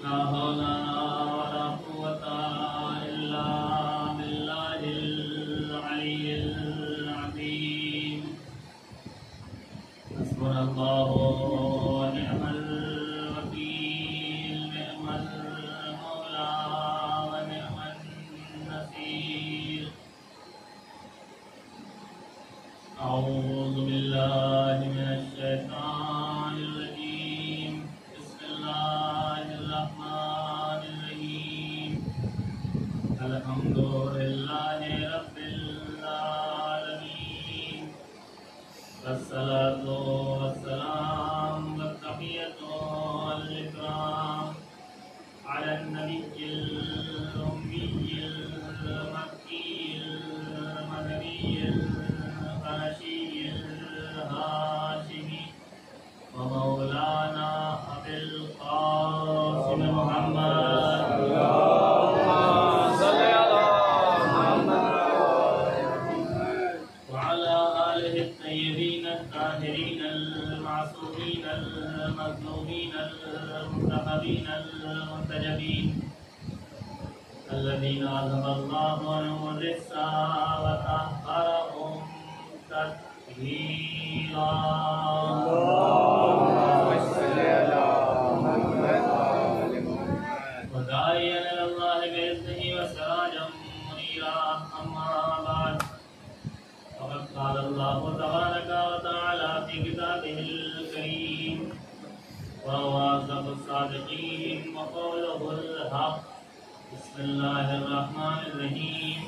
لا حول ولا قوة إلا بالله العلي العظيم. حسبنا الله ونعم الوكيل، نعم المولى ونعم النصير. أعوذ بالله من الشيطان الرجيم. بسم الله الرحمن الرحيم. الحمد لله رب العالمين، والصلاة والسلام والتحية والإكرام على النبي الأمي المكي المدني القرشي الهاشمي ومولانا أبي القاسم محمد وعلى آله الطيبين الطاهرين المعصومين المظلومين المنتخبين المنتجبين الذين أذهب الله عنهم الرجس وطهرهم تطهيرا. وداعيا إلى الله بإذنه وسراجا منيرا. أما بعد، فقد قال الله تبارك وتعالى في كتابه الكريم: وهو أصدق الصادقين وقوله الحق. بسم الله الرحمن الرحيم.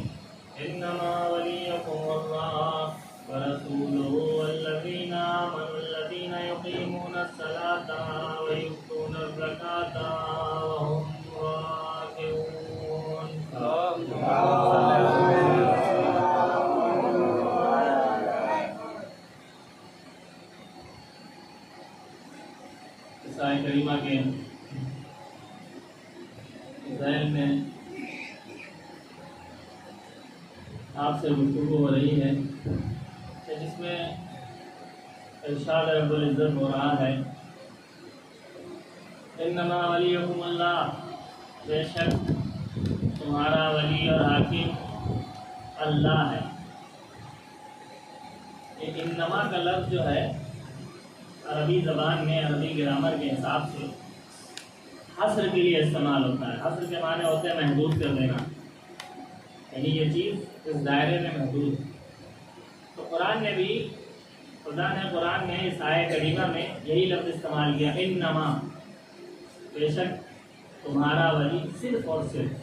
إنما وليكم الله ورسوله والذين آمنوا الذين يقيمون الصلاة ويؤتون الزكاة وهم راكعون. اس آیت کریمہ کے ذیل میں آپ سے گفتگو ہو رہی ہے جس میں ارشاد رب العزت ہو رہا ہے: انما ولیکم اللہ، بے شک تمہارا ولی اور حاکم اللہ ہے. یہ انما کا لفظ جو ہے عربی زبان میں عربی گرامر کے حساب سے حصر کے لیے استعمال ہوتا ہے. حصر کے معنی ہوتے ہیں محدود کر دینا، یعنی یہ چیز اس دائرے میں محدود. تو قرآن نے بھی، خدا نے قرآن میں اس آیت کریمہ میں یہی لفظ استعمال کیا: انما، بے شک تمہارا ولی صرف اور صرف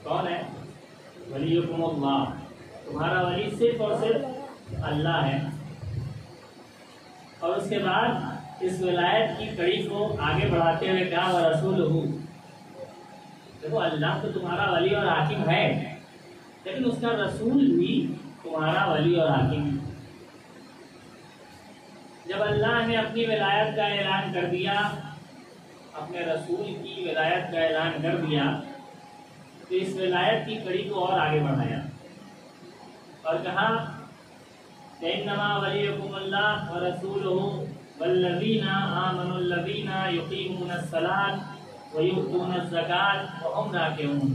کون ہے؟ ولیکم اللہ، تمہارا ولی صرف اور صرف اللہ ہے. اور اس کے بعد اس ولایت کی کڑی کو آگے بڑھاتے ہوئے کہا: ورسولہ. دیکھو اللہ تو تمہارا ولی اور حاکم ہے، لیکن اس کا رسول بھی تمہارا ولی اور حاکم ہے. جب اللہ نے اپنی ولایت کا اعلان کر دیا، اپنے رسول کی ولایت کا اعلان کر دیا، تو اس ولایت کی کڑی کو اور آگے بڑھایا اور کہا: انما ولیکم اللہ ورسولہ والذین آمنوا الذین یقیمون الصلاۃ ویؤتون الزکاۃ وہم راکعون.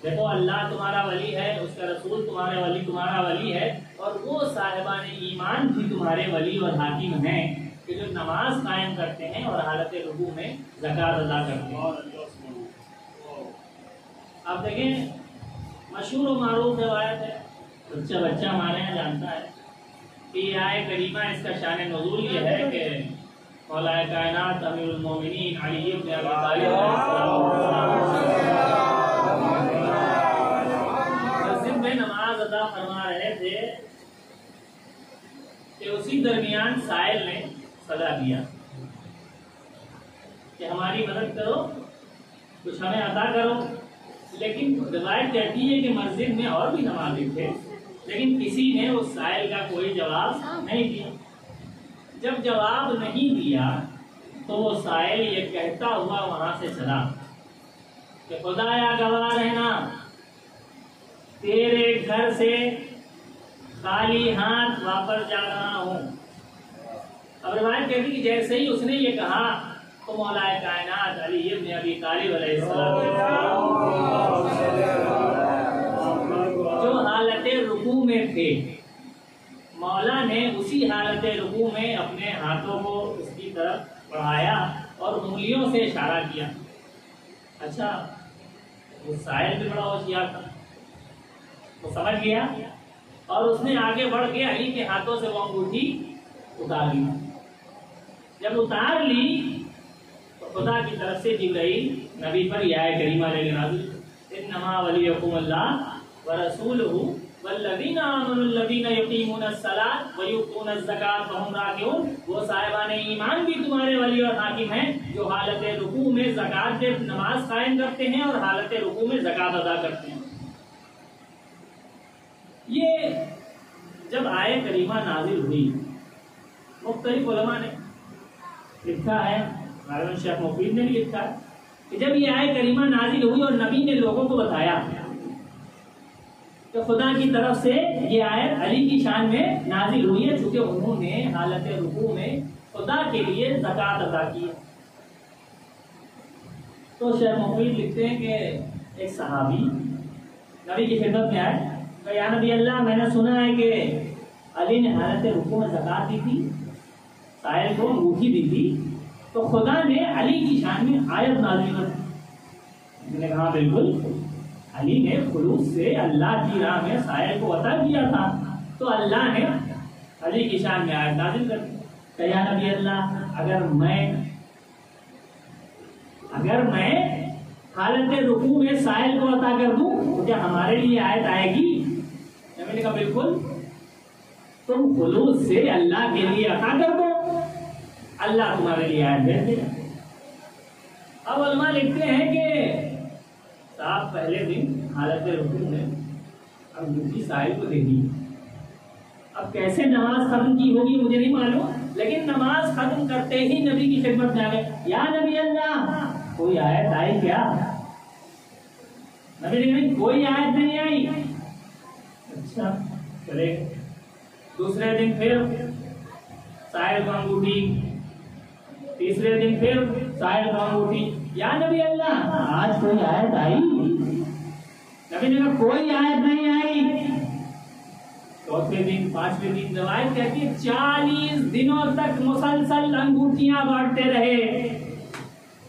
دیکھو اللہ تمہارا ولی ہے، اس کا رسول تمہارا ولی ہے، اور وہ صاحبان ایمان بھی تمہارے ولی اور حاکم ہیں کہ جو نماز قائم کرتے ہیں اور حالت رکوع میں زکوٰۃ ادا کرتے ہیں. آپ دیکھیں مشہور و معروف روایت ہے، بچہ بچہ ہمارے یہاں جانتا ہے کہ یہ آئے کریمہ اس کا شان نزول یہ ہے کہ مولا کائنات امیر المومنین علی بن ابی طالب مسجد میں نماز ادا فرما رہے تھے کہ اسی درمیان سائل نے صدا دیا کہ ہماری مدد کرو، کچھ ہمیں عطا کرو. لیکن روایت کہتی ہے کہ مسجد میں اور بھی نمازی تھے، لیکن کسی نے اس سائل کا کوئی جواب نہیں دیا. جب جواب نہیں دیا تو وہ سائل یہ کہتا ہوا وہاں سے چلا کہ خدایا گواہ رہنا، تیرے گھر سے خالی ہاتھ واپس جا رہا ہوں. اب روایت کہتی کہ جیسے ہی اس نے یہ کہا تو مولا کائنات علی بن ابی طالب علیہ السلام جو حالت رکوع میں تھے، مولا نے اسی حالت رکوع میں اپنے ہاتھوں کو اس کی طرف بڑھایا اور انگلیوں سے اشارہ کیا. اچھا، وہ سائل بھی بڑا ہوشیار تھا، وہ سمجھ گیا اور اس نے آگے بڑھ کے علی کے ہاتھوں سے وہ انگوٹھی اتار لی. جب اتار لی تو خدا کی طرف سے جبرائیل نبی پر یہ آیت کریمہ علیہ نازل، انما ولیکم اللہ ورسولہ والذین آمنوا الذین یقیمون الصلاۃ ویؤتون الزکاۃ وہم راکعون. وہ صاحبان ایمان بھی تمہارے ولی اور حاکم ہیں جو حالت رکوع میں زکوٰۃ دے نماز قائم کرتے ہیں اور حالت رکوع میں زکوٰۃ ادا کرتے ہیں. یہ جب آیت کریمہ نازل ہوئی، مختلف علماء نے لکھا ہے، مولانا شیخ مفید نے بھی لکھا ہے کہ جب یہ آیت کریمہ نازل ہوئی اور نبی نے لوگوں کو بتایا کہ خدا کی طرف سے یہ آیت علی کی شان میں نازل ہوئی ہے چونکہ انہوں نے حالت رکوع میں خدا کے لیے زکوٰۃ ادا کی ہے. تو شیخ مفید لکھتے ہیں کہ ایک صحابی نبی کی خدمت میں آئے کہ یا نبی اللہ، میں نے سنا ہے کہ علی نے حالت رکوع میں زکوٰۃ دی تھی، سائل کو انگوٹھی دی تھی، تو خدا نے علی کی شان میں آیت نازل کر دی. میں نے کہا بالکل، علی نے خلوص سے اللہ کی راہ میں سائل کو عطا کیا تھا تو اللہ نے علی کی شان میں آیت نازل کر دی. کہ یا نبی اللہ، اگر میں حالت رکوع میں سائل کو عطا کر دوں تو کیا ہمارے لیے آیت آئے گی؟ میں نے کہا بالکل، تم خلوص سے اللہ کے لیے عطا کر دو، اللہ تمہارے لیے آیت بھیج دے گا. اب علماء لکھتے ہیں کہ صاحب پہلے دن حالت رکوع میں انگوٹھی سائل کو دے دی. اب کیسے نماز ختم کی ہوگی مجھے نہیں معلوم، لیکن نماز ختم کرتے ہی نبی کی خدمت میں آ گئے، یا نبی اللہ کوئی آیت آئی کیا؟ نبی نے کہا کوئی آیت نہیں آئی. اچھا چلے. دوسرے دن پھر سائل کو انگوٹھی، تیسرے دن پھر سائل کو انگوٹھی. یا نبی اللہ آج کوئی آیت آئی؟ نبی نے کہا کوئی آیت نہیں آئی. چوتھے دن، پانچویں دن روایت کہتی ہے 40 دنوں تک مسلسل انگوٹھیاں بانٹتے رہے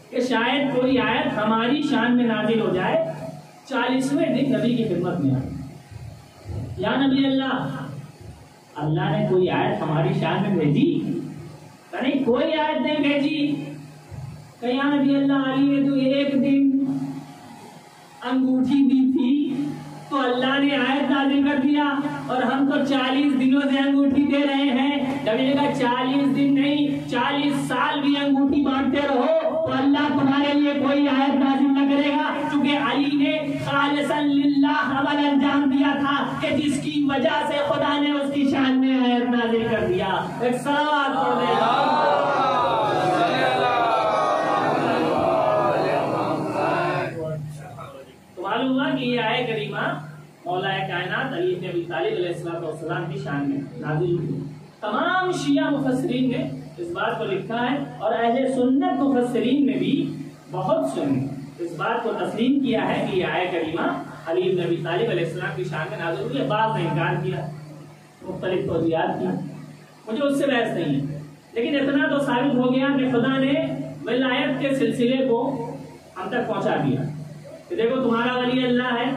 کہ شاید کوئی آیت ہماری شان میں نازل ہو جائے. 40ویں دن نبی کی خدمت میں آئی، یا نبی اللہ، اللہ نے کوئی آیت ہماری شان میں بھیجی؟ نہیں، کوئی آیت نہیں بھیجی. کہ یا نبی اللہ، علی نے تو ایک دن انگوٹھی دی تھی تو اللہ نے آیت نازل کر دیا اور ہم تو 40 دنوں سے انگوٹھی دے رہے ہیں. نبی نے کہا 40 دن نہیں، 40 سال بھی انگوٹھی بانٹتے رہو تو اللہ تمہارے لیے کوئی آیت نازل نہ کرے گا، کیونکہ علی نے خالصا للہ عمل انجام دیا تھا کہ جس کی وجہ سے خدا نے اس کی شان میں آیت نازل کر دیا. ایک صلوات پڑھ دے. معلوم ہوا کہ یہ آیت کریمہ مولا کائنات علی بن ابی طالب علیہ السلام کی شان میں نازل ہوئی. تمام شیعہ مفسرین نے اس بات کو لکھا ہے اور اہل سنت مفسرین نے بھی بہت اس بات کو تسلیم کیا ہے کہ یہ آیت کریمہ علی بن ابی طالب علیہ السلام کی شان میں نازل ہوئی ہے. بعض نے انکار کیا، مختلف توضیحات کی، مجھے اس سے بحث نہیں ہے، لیکن اتنا تو ثابت ہو گیا کہ خدا نے ولایت کے سلسلے کو ہم تک پہنچا دیا. دیکھو تمہارا ولی اللہ ہے،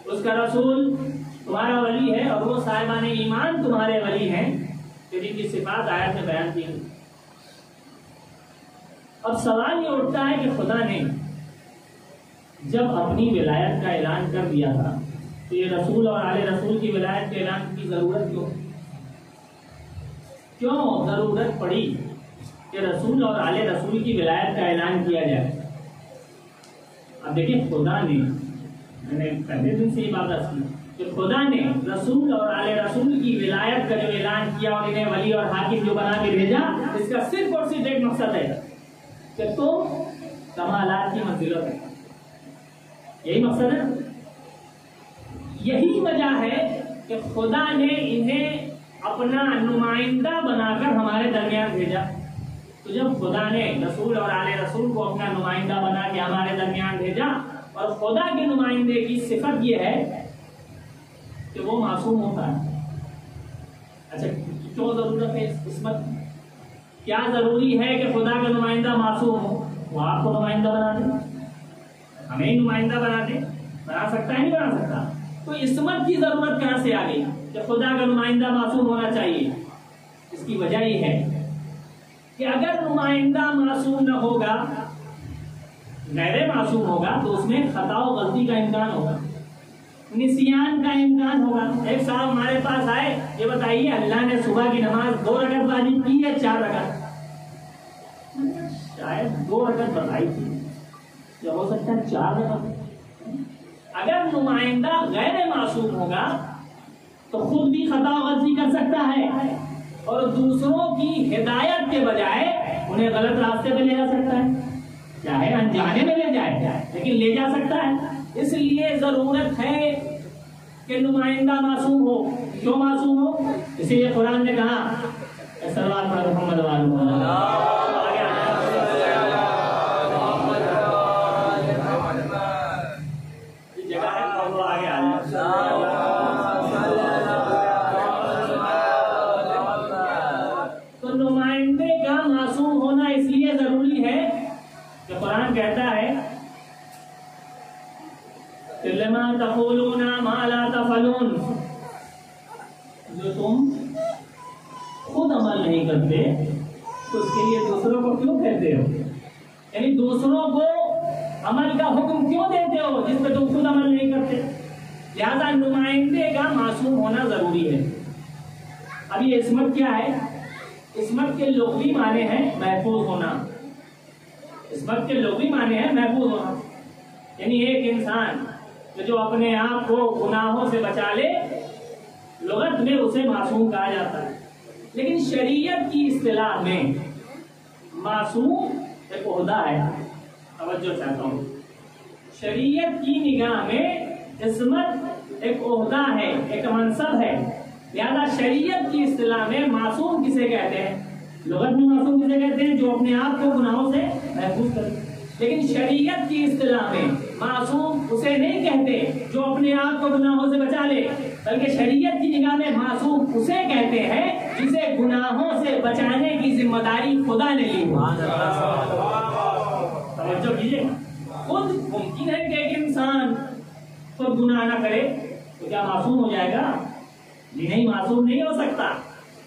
اس کا رسول تمہارا ولی ہے، اور وہ صاحبان ایمان تمہارے ولی ہیں کہ جن کی صفات آیت میں بیان کی۔ اب سوال یہ اٹھتا ہے کہ خدا نے جب اپنی ولایت کا اعلان کر دیا تھا تو یہ رسول اور آل رسول کی ولایت کے اعلان کی ضرورت کیوں ضرورت پڑی کہ رسول اور آل رسول کی ولایت کا اعلان کیا جائے؟ اب دیکھیں خدا نے، میں نے پہلے دن سے یہ بات کی کہ خدا نے رسول اور آل رسول کی ولایت کا جو اعلان کیا اور انہیں ولی اور حاکم جو بنا کے بھیجا، اس کا صرف اور صرف ایک مقصد ہے کہ تم کمالات کی منزلوں پہ، یہی مقصد ہے، یہی وجہ ہے کہ خدا نے انہیں اپنا نمائندہ بنا کر ہمارے درمیان بھیجا۔ تو جب خدا نے رسول اور آل رسول کو اپنا نمائندہ بنا کے ہمارے درمیان بھیجا، اور خدا کے نمائندے کی صفت یہ ہے کہ وہ معصوم ہوتا ہے۔ اچھا کیوں ضرورت ہے عصمت؟ کیا ضروری ہے کہ خدا کا نمائندہ معصوم ہو؟ وہ آپ کو نمائندہ بنا دے، ہمیں ہی نمائندہ بنا دے، بنا سکتا ہے نہیں بنا سکتا؟ تو عصمت کی ضرورت کہاں سے آ گئی کہ خدا کا نمائندہ معصوم ہونا چاہیے؟ اس کی وجہ یہ ہے کہ اگر نمائندہ معصوم نہ ہوگا، غیر معصوم ہوگا، تو اس میں خطا و غلطی کا امکان ہوگا، نسیان کا امکان ہوگا۔ ایک صاحب ہمارے پاس آئے، یہ بتائیے اللہ نے صبح کی نماز 2 رکعت واجب کی ہے 4 رکعت؟ شاید 2 رکعت بتائی تھی، یا ہو سکتا ہے 4 رکعت۔ اگر نمائندہ غیر معصوم ہوگا تو خود بھی خطا و غلطی کر سکتا ہے، اور دوسروں کی ہدایت کے بجائے انہیں غلط راستے پہ لے جا سکتا ہے، چاہے انجانے میں لے جائے لیکن لے جا سکتا ہے۔ اس لیے ضرورت ہے کہ نمائندہ معصوم ہو۔ کیوں معصوم ہو؟ اسی لیے قرآن نے کہا صلوات پر محمد تو نمائندے کا معصوم ہونا اس لیے ضروری ہے کہ قرآن کہتا ہے لما تقولون ما لا تفعلون، جو تم خود عمل نہیں کرتے تو اس کے لیے دوسروں کو کیوں کہتے ہو؟ یعنی دوسروں کو عمل کا حکم کیوں دیتے ہو جس پہ تم خود عمل نہیں کرتے؟ لہذا نمائندے کا معصوم ہونا ضروری ہے۔ اب یہ عصمت کیا ہے؟ عصمت کے لغوی معنی ہے محفوظ ہونا۔ عصمت کے لغوی معنی ہے محفوظ ہونا، یعنی ایک انسان جو اپنے آپ کو گناہوں سے بچا لے، لغت میں اسے معصوم کہا جاتا ہے۔ لیکن شریعت کی اصطلاح میں معصوم ایک عہدہ ہے، توجہ چاہتا ہوں، شریعت کی نگاہ میں عصمت ایک عہدہ ہے، ایک منصب ہے۔ لہذا شریعت کی اصطلاح میں معصوم کسے کہتے ہیں؟ لغت میں معصوم کسے کہتے ہیں؟ جو اپنے آپ کو گناہوں سے محفوظ کرے۔ لیکن شریعت کی اصطلاح میں معصوم اسے نہیں کہتے جو اپنے آپ کو گناہوں سے بچا لے، بلکہ شریعت کی نگاہ میں معصوم اسے کہتے ہیں جسے گناہوں سے بچانے کی ذمہ داری خدا نے لی ہو۔ توجہ کیجیے، خود ممکن ہے کہ ایک انسان خود گناہ نہ کرے تو کیا معصوم ہو جائے گا؟ نہیں، معصوم نہیں ہو سکتا،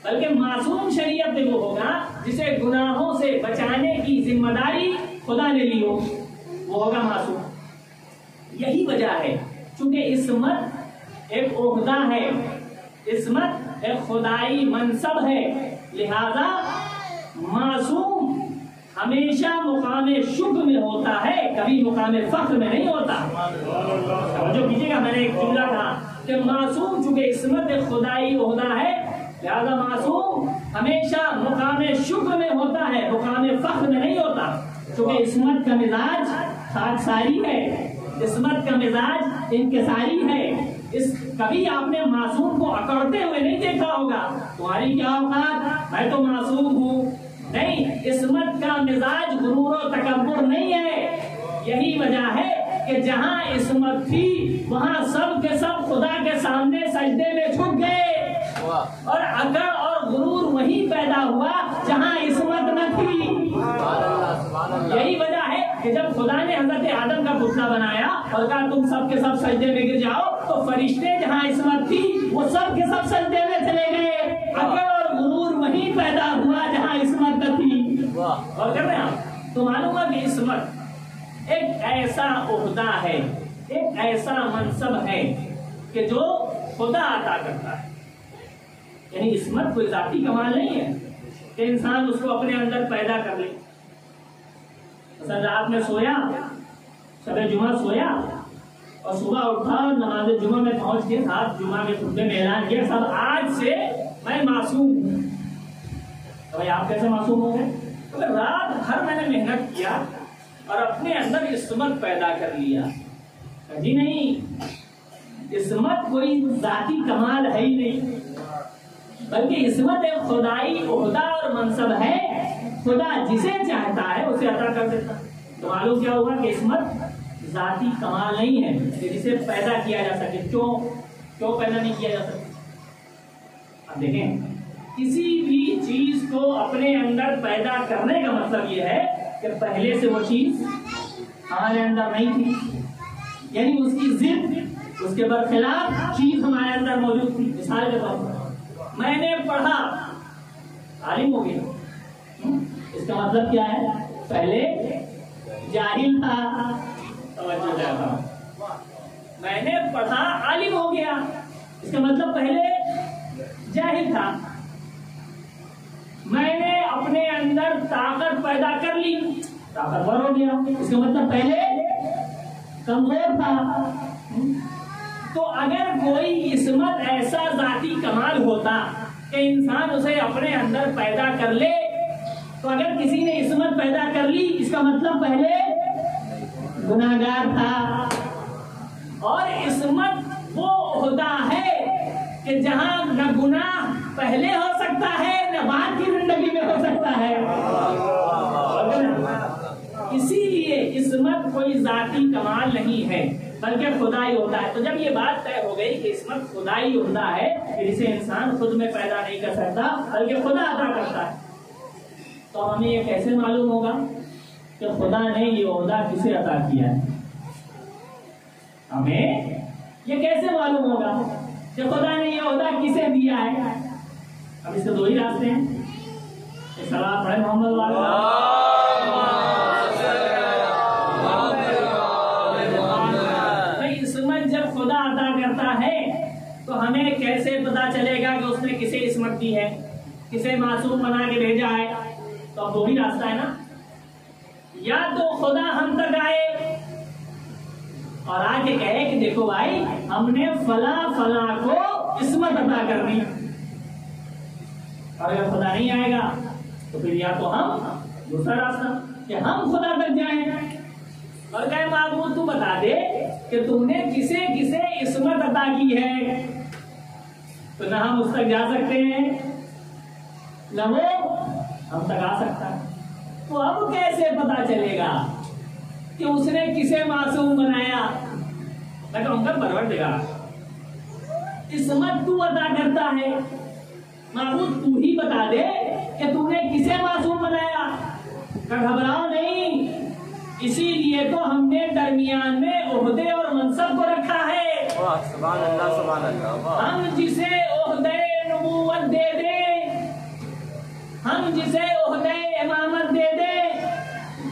بلکہ معصوم شریعت میں وہ ہوگا جسے گناہوں سے بچانے کی ذمہ داری خدا نے لی ہو، وہ ہوگا معصوم۔ یہی وجہ ہے چونکہ عصمت ایک عہدہ ہے، عصمت ایک خدائی منصب ہے، لہذا معصوم ہمیشہ مقام شکر میں ہوتا ہے، کبھی مقام فخر میں نہیں ہوتا۔ توجہ کیجیے گا، میں نے ایک جملہ کہا کہ معصوم چونکہ عصمت ایک خدائی عہدہ ہے، لہذا معصوم ہمیشہ مقام شکر میں ہوتا ہے، مقام فخر میں نہیں ہوتا۔ چونکہ عصمت کا مزاج خاکساری ہے، عصمت کا مزاج انکساری ہے۔ کبھی آپ نے معصوم کو اکڑتے ہوئے نہیں دیکھا ہوگا، تمہاری کیا اوقات، میں تو معصوم ہوں، نہیں، عصمت کا مزاج غرور و تکبر نہیں ہے۔ یہی وجہ ہے کہ جہاں عصمت تھی وہاں سب کے سب خدا کے سامنے سجدے میں جھک گئے، اور اکڑ اور غرور وہیں پیدا ہوا جہاں عصمت نہ تھی۔ یہی وجہ ہے کہ جب خدا نے حضرت آدم کا پتلا بنایا اور کہا تم سب کے سب سجدے میں گر جاؤ، تو فرشتے جہاں عصمت تھی وہ سب کے سب سجدے میں چلے گئے، عقل اور غرور وہیں پیدا ہوا جہاں عصمت نہ تھی۔ اور کر رہے ہیں آپ تو معلوم ہے کہ عصمت ایک ایسا عہدہ ہے، ایک ایسا منصب ہے کہ جو خدا عطا کرتا ہے، یعنی عصمت کوئی ذاتی کمال نہیں ہے کہ انسان اس کو اپنے اندر پیدا کر لے۔ مثلا رات میں سویا، شب جمعہ سویا اور صبح اٹھا اور نماز جمعہ میں پہنچ کے ساتھ جمعہ کے خطبے میں اعلان کیا سب آج سے میں معصوم ہوں۔ تو بھائی آپ کیسے معصوم ہوں گے؟ رات بھر میں نے محنت کیا اور اپنے اندر عصمت پیدا کر لیا۔ جی نہیں، عصمت کوئی ذاتی کمال ہے ہی نہیں، بلکہ عصمت ایک خدائی عہدہ اور منصب ہے، خدا جسے چاہتا ہے اسے عطا کر دیتا۔ تو معلوم کیا ہوگا کہ عصمت ذاتی کمال نہیں ہے کہ جسے پیدا کیا جا سکے۔ کیوں پیدا نہیں کیا جا سکتا؟ اب دیکھیں، کسی بھی چیز کو اپنے اندر پیدا کرنے کا مطلب یہ ہے کہ پہلے سے وہ چیز ہمارے اندر نہیں تھی، یعنی اس کی ضد، اس کے برخلاف چیز ہمارے اندر موجود تھی۔ مثال کے طور پر میں نے پڑھا، عالم ہو گیا، اس کا مطلب کیا ہے؟ پہلے جاہل تھا، توجہ تھا۔ میں نے پڑھا، عالم ہو گیا، اس کا مطلب پہلے جاہل تھا۔ میں نے اپنے اندر طاقت پیدا کر لی، طاقتور ہو گیا، اس کا مطلب پہلے کمزور تھا۔ تو اگر کوئی عصمت ایسا ذاتی کمال ہوتا کہ انسان اسے اپنے اندر پیدا کر لے، تو اگر کسی نے عصمت پیدا کر لی اس کا مطلب پہلے گناہگار تھا۔ اور عصمت وہ عہدہ ہے کہ جہاں نہ گناہ پہلے ہو سکتا ہے نہ بعد کی زندگی میں ہو سکتا ہے۔ اسی لیے عصمت کوئی ذاتی کمال نہیں ہے بلکہ خدائی عہدہ ہے۔ تو جب یہ بات طے ہو گئی کہ عصمت خدائی عہدہ ہے کہ جسے انسان خود میں پیدا نہیں کر سکتا بلکہ خدا عطا کرتا ہے، تو ہمیں یہ کیسے معلوم ہوگا کہ خدا نے یہ عہدہ کسے عطا کیا ہے؟ ہمیں یہ کیسے معلوم ہوگا کہ خدا نے یہ عہدہ کسے دیا ہے؟ اب اس کے دو ہی راستے ہیں۔ سلام پڑھے محمد والا۔ عصمت جب خدا عطا کرتا ہے تو ہمیں کیسے پتا چلے گا کہ اس نے کسے عصمت دی ہے، کسے معصوم بنا کے بھیجا ہے؟ تو اب دو ہی راستہ ہے نا، یا تو خدا ہم تک آئے اور آ کے کہے کہ دیکھو بھائی ہم نے فلاں فلاں کو عصمت عطا کر دی، اور اگر خدا نہیں آئے گا تو پھر یا تو ہم دوسرا راستہ کہ ہم خدا تک جائیں اور کہے معبود تو بتا دے کہ تم نے کسے کسے عصمت عطا کی ہے، تو نہ ہم اس تک جا سکتے ہیں نہ وہ ہم تک آ سکتا ہے۔ تو اب کیسے پتا چلے گا کہ اس نے کسے معصوم بنایا؟ میں کہوں گا پروردگار، عصمت تو عطا کرتا ہے، معبود تو ہی بتا دے کہ تم نے کسے معصوم بنایا۔ کہ گھبراؤ نہیں، اسی لیے تو ہم نے درمیان میں عہدے اور منصب کو رکھا ہے۔ سبحان اللہ سبحان اللہ۔ ہم جسے عہدے نبوت دے دیں، ہم جسے عہدے امامت دے دیں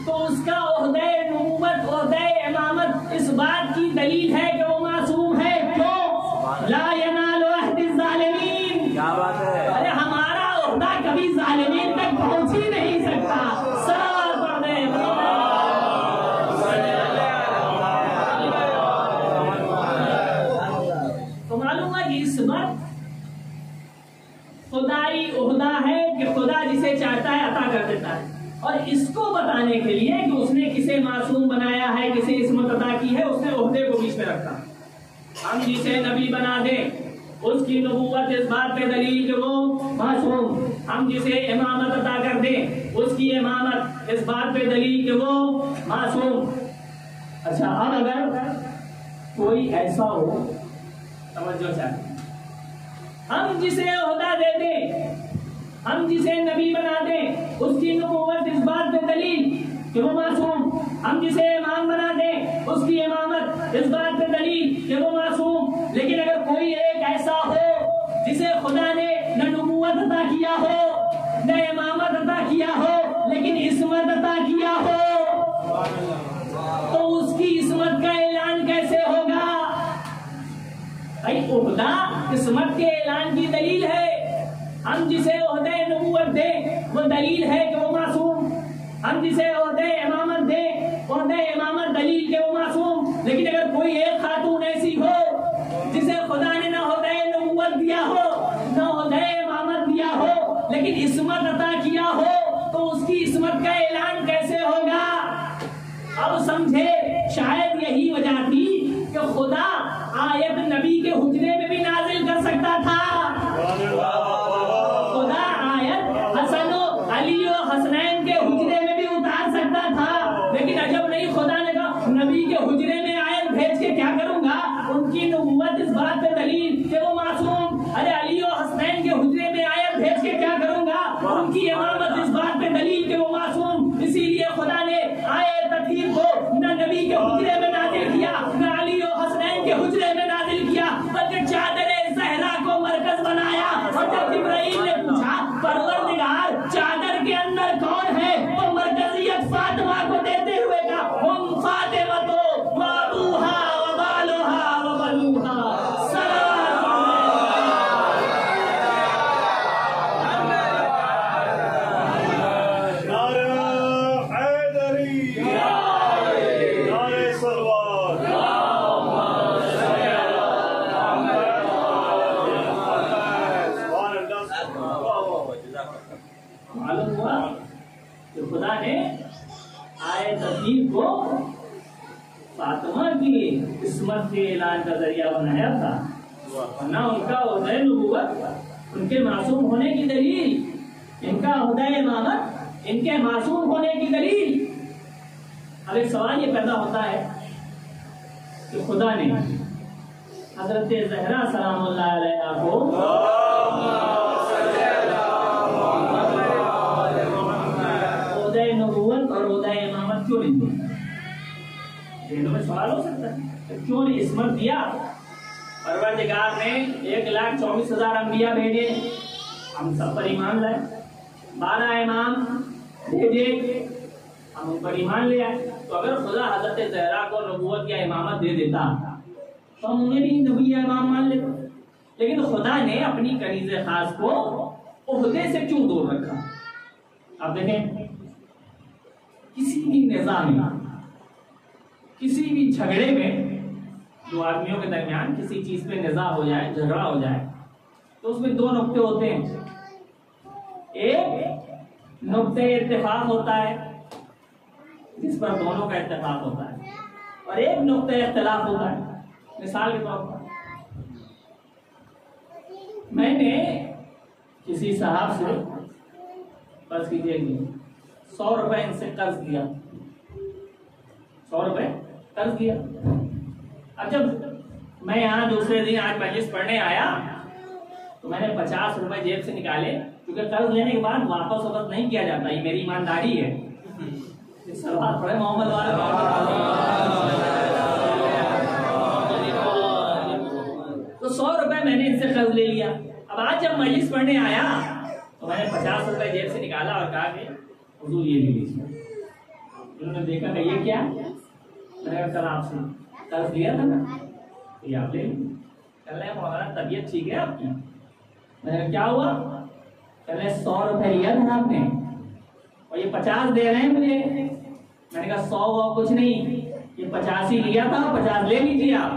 تو اس کا عہدے نبوت عہدے امامت اس بات کی دلیل ہے کہ وہ معصوم ہے۔ کیوں؟ لا ینال عہد الظالمین۔ کیا بات ہے؟ ارے ہمارا عہدہ کبھی ظالمین تک پہنچ ہی نہیں سکتا۔ سلام پڑھ دیں۔ تو معلوم ہے کہ عصمت خدائی عہدہ ہے کہ خدا جسے چاہتا ہے عطا کر دیتا ہے، اور اس کو بتانے کے لیے کہ اس نے کسے معصوم بنایا ہے، کسے عصمت عطا کی ہے، اس نے عہدے کو بیچ میں رکھا۔ ہم جسے نبی بنا دیں اس کی نبوت اس بات پہ دلیل کہ وہ معصوم، ہم جسے امامت عطا کر دیں اس کی امامت اس بات پہ دلیل کہ وہ معصوم۔ اچھا، اب اگر کوئی ایسا ہو، توجہ چاہتے ہیں، ہم جسے عہدہ دے دیں، ہم جسے نبی بنا دیں اس کی نبوت اس بات پہ دلیل کہ وہ معصوم، ہم جسے امام بنا دیں اس کی امامت اس بات پہ دلیل کہ وہ معصوم. لیکن اگر کوئی ایک ایسا ہو جسے خدا نے نہ نبوت عطا کیا ہو نہ امامت عطا کیا ہو لیکن عصمت عطا کیا ہو تو اس کی عصمت کا اعلان کیسے ہوگا؟ بھائی عہدہ عصمت کے اعلان کی دلیل ہے. ہم جسے عہدہ نبوت دیں وہ دلیل ہے کہ وہ معصوم. ہم جسے عہدہ امامت دیں عہدہ امامت دلیل کہ وہ معصوم. لیکن اگر کوئی ایک خاتون ایسی ہو جسے خدا نے نہ عہدہ نبوت دیا ہو نہ عہدہ امامت دیا ہو لیکن عصمت عطا کیا ہو تو اس کی عصمت کا اعلان کیسے ہوگا؟ اب سمجھے شاید یہی وجہ تھی کہ خدا آیت نبی کے حجرے میں بھی نازل کر سکتا تھا. خدا آیت حسن و علی و حسنین کے حجرے میں بھی اتار سکتا تھا. لیکن عجب نہیں خدا نے کہا نبی کے حجرے میں آیت بھیج کے کیا کروں گا؟ ان کی نبوت اس بات پہ دلیل کہ وہ معصوم. ارے علی و حسنین کے حجرے میں آیت بھیج کے کیا کروں گا؟ ان کی امامت اس بات پہ دلیل کہ وہ معصوم. اسی لیے خدا نے آیت تطہیر کو نہ نبی کے حجرے میں نازل کیا نہ علی و حسنین کے حجرے میں نازل کیا بلکہ چادر زہرا کو مرکز بنایا. اور جب جبرائیل نے پوچھا پروردگار چادر کے اندر کون ہے تو مرکزیت فاطمہ کو دیتے ہوئے کہا ہم فاطمہ تو وابوہا وبالوہا وبلوہا. معلوم ہوا کہ خدا نے آیت تطہیر کو فاطمہ کی عصمت کے اعلان کا ذریعہ بنایا تھا ورنہ ان کا عہدہ نبوت ان کے معصوم ہونے کی دلیل ان کا عہدہ امامت ان کے معصوم ہونے کی دلیل. اب ایک سوال یہ پیدا ہوتا ہے کہ خدا نے حضرت زہرا سلام اللہ علیہا کو نبوت اور عہدہ امامت کیوں نہیں دیا؟ ذہنوں میں سوال ہو سکتا ہے کیوں نہیں عصمت دیا؟ پروردگار نے 1,24,000 انبیاء بھیجے ہم سب پر ایمان لائے. 12 امام بھیجے ہم ان پر ایمان لے آئے. تو اگر خدا حضرت زہرا کو نبوت یا امامت دے دیتا تو ہم انہیں بھی نبی یا امام مان لیتے. لیکن خدا نے اپنی کنیز خاص کو عہدے سے کیوں دور رکھا؟ آپ دیکھیں کسی بھی نظام میں کسی بھی جھگڑے میں دو آدمیوں کے درمیان کسی چیز پہ نزاع ہو جائے جھگڑا ہو جائے تو اس میں 2 نقطے ہوتے ہیں. ایک نقطۂ اتفاق ہوتا ہے جس پر دونوں کا اتفاق ہوتا ہے اور ایک نقطۂ اختلاف ہوتا ہے. مثال کے طور پر میں نے کسی صاحب سے فرض کیجیے 100 روپے ان سے قرض دیا 100 روپے قرض دیا. اب جب میں یہاں دوسرے دن آج مجلس پڑھنے آیا تو میں نے 50 روپے جیب سے نکالے کیونکہ قرض لینے کے بعد واپس وقت نہیں کیا جاتا یہ میری ایمانداری ہے. سلوات پڑھے محمد والے تو 100 روپے میں نے ان سے قرض لے لیا. اب آج جب مجلس پڑھنے آیا تو میں نے 50 روپے جیب سے نکالا اور کہا کہ حضور یہ لے لیجیے. انہوں نے دیکھا کہ یہ کیا میں نے کہا کل آپ سے قرض لیا تھا نا یہ آپ لے لیجیے. کہہ رہے ہیں مولانا طبیعت ٹھیک ہے آپ کی؟ میں نے کہا کیا ہوا؟ کہہ رہے 100 روپے لیا تھا آپ نے اور یہ 50 دے رہے ہیں مجھے. میں نے کہا 100 وہ کچھ نہیں یہ 50 ہی لیا تھا 50 لے لیجیے آپ.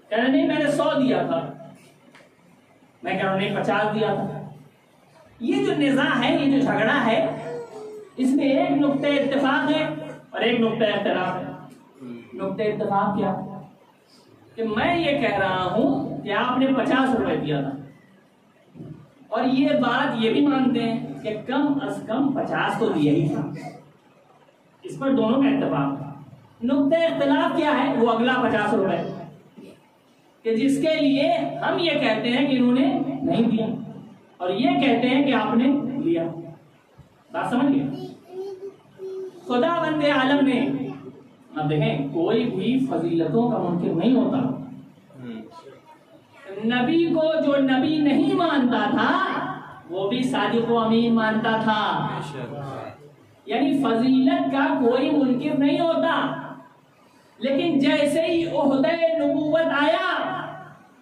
کہہ رہے نہیں میں نے 100 دیا تھا. میں کہہ رہا ہوں نہیں 50 دیا تھا. یہ جو نزاع ہے یہ جو جھگڑا ہے اس میں ایک نقطہ اتفاق ہے اور ایک نقطہ اختلاف ہے. نقطہ اتفاق کیا کہ میں یہ کہہ رہا ہوں کہ آپ نے 50 روپے دیا تھا اور یہ بات یہ بھی مانتے ہیں کہ کم از کم 50 تو دیا ہی تھا. اس پر دونوں کا اتفاق ہے. نقطہ اختلاف کیا ہے؟ وہ اگلا 50 روپے کہ جس کے لیے ہم یہ کہتے ہیں کہ انہوں نے نہیں دیا اور یہ کہتے ہیں کہ آپ نے لیا. بات سمجھ گئے؟ خدا بند عالم نے اب دیکھیں کوئی بھی فضیلتوں کا منکر نہیں ہوتا. نبی کو جو نبی نہیں مانتا تھا وہ بھی صادق و امین مانتا تھا. یعنی فضیلت کا کوئی منکر نہیں ہوتا. لیکن جیسے ہی عہدہ نبوت آیا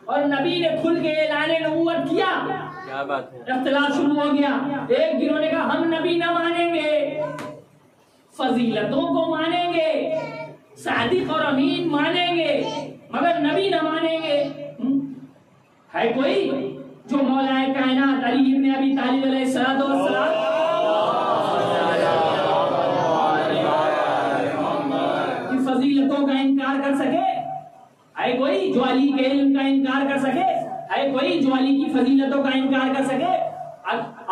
اور نبی نے کھل کے اعلان نبوت کیا, کیا بات ہے, اختلاف شروع ہو گیا. ایک گروہ نے کہا ہم نبی نہ مانیں گے, فضیلتوں کو مانیں گے, صادق اور امین مانیں گے, مگر نبی نہ مانیں گے. ہے کوئی جو مولا کائنات علی ابن ابی طالب علیہ السلام کی فضیلتوں کا انکار کر سکے؟ ہے کوئی جو علی کے علم کا انکار کر سکے؟ ہے کوئی جو علی کی فضیلتوں کا انکار کر سکے؟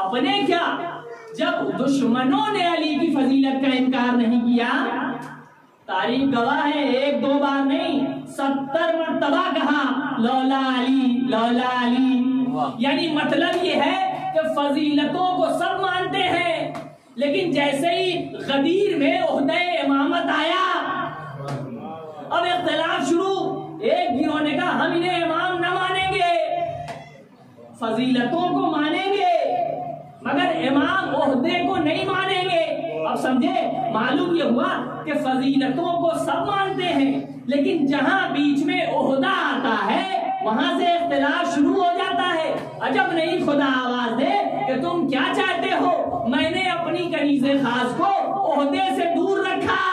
اپنے کیا, جب دشمنوں نے علی کی فضیلت کا انکار نہیں کیا, تاریخ گواہ ہے, ایک دو بار نہیں 70 مرتبہ کہا لولا علی لولا علی. یعنی مطلب یہ ہے کہ فضیلتوں کو سب مانتے ہیں, لیکن جیسے ہی غدیر میں عہدہ امامت آیا اب اختلاف شروع. ایک گروہ نے کہا ہم انہیں امام نہ مانیں گے, فضیلتوں کو مانیں گے مگر امام عہدے کو نہیں مانیں گے. اب سمجھے, معلوم یہ ہوا کہ فضیلتوں کو سب مانتے ہیں, لیکن جہاں بیچ میں عہدہ آتا ہے وہاں سے اختلاف شروع ہو جاتا ہے. عجب نہیں خدا آواز دے کہ تم کیا چاہتے ہو, میں نے اپنی کنیز خاص کو عہدے سے دور رکھا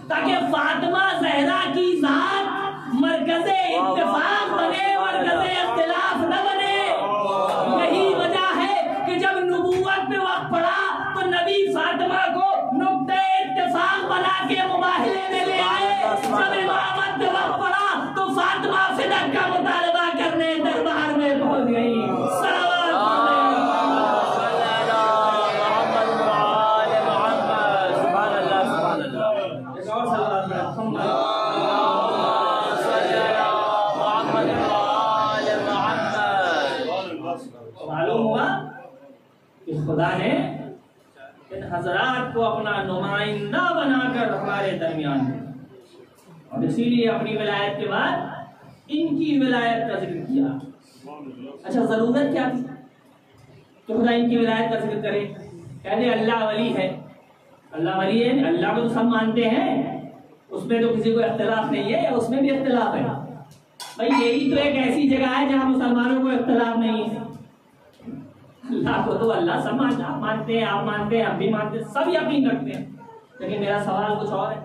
تاکہ فاطمہ زہرا کی ذات مرکز اتفاق بنے, مرکز اختلاف نہ بنے. یہی وجہ ہے کہ جب نبوت پہ وقت پڑا تو نبی فاطمہ کو نقطہ اتفاق بنا کے مباہلے میں لے آئے. جب امامت پہ وقت پڑا تو فاطمہ فدق کا مطالبہ کرنے دربار میں پہنچ گئی. معلوم ہوا کہ خدا نے ان حضرات کو اپنا نمائندہ بنا کر ہمارے درمیان ہے, اور اسی لیے اپنی ولایت کے بعد ان کی ولایت کا ذکر کیا. اچھا ضرورت کیا تھی کہ خدا ان کی ولایت کا ذکر کرے؟ کہتے اللہ ولی ہے, اللہ ولی ہے, اللہ کو تو سب مانتے ہیں, اس میں تو کسی کو اختلاف نہیں ہے, یا اس میں بھی اختلاف ہے؟ بھائی یہی تو ایک ایسی جگہ ہے جہاں مسلمانوں کو اختلاف نہیں ہے. اللہ کو تو اللہ سب مانتے ہیں, آپ مانتے ہیں, ہم بھی مانتے ہیں, سب یقین رکھتے ہیں. لیکن میرا سوال کچھ اور ہے